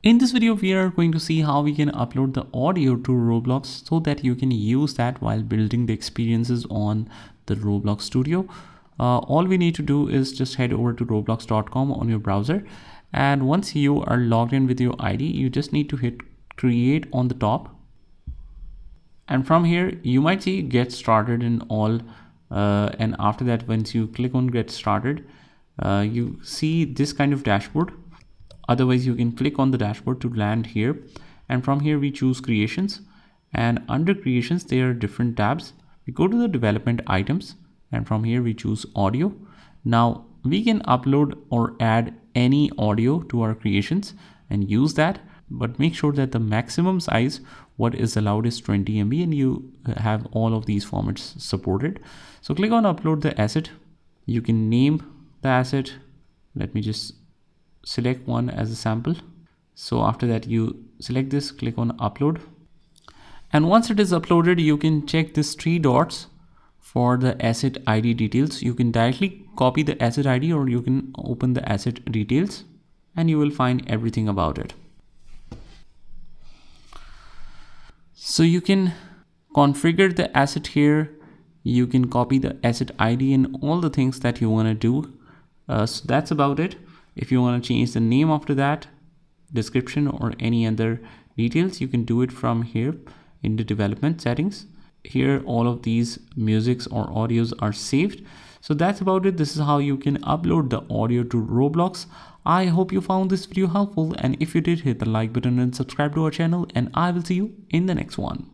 In this video, we are going to see how we can upload the audio to Roblox so that you can use that while building the experiences on the Roblox Studio. All we need to do is just head over to roblox.com on your browser. And once you are logged in with your ID, you just need to hit create on the top. And from here, you might see get started in all. And after that, once you click on get started, you see this kind of dashboard. Otherwise, you can click on the dashboard to land here. And from here, we choose creations. And under creations, there are different tabs. We go to the development items. And from here, we choose audio. Now, we can upload or add any audio to our creations and use that. But make sure that the maximum size, what is allowed is 20 MB, and you have all of these formats supported. So click on upload the asset. You can name the asset. Let me just select one as a sample. So after that, you select this, click on upload. And once it is uploaded, you can check this 3 dots for the asset ID details. You can directly copy the asset ID, or you can open the asset details and you will find everything about it. So you can configure the asset here. You can copy the asset ID and all the things that you want to do. So that's about it. If you want to change the name after that, description or any other details, you can do it from here in the development settings. Here, all of these musics or audios are saved. So that's about it. This is how you can upload the audio to Roblox. I hope you found this video helpful, and if you did, hit the like button and subscribe to our channel, and I will see you in the next one.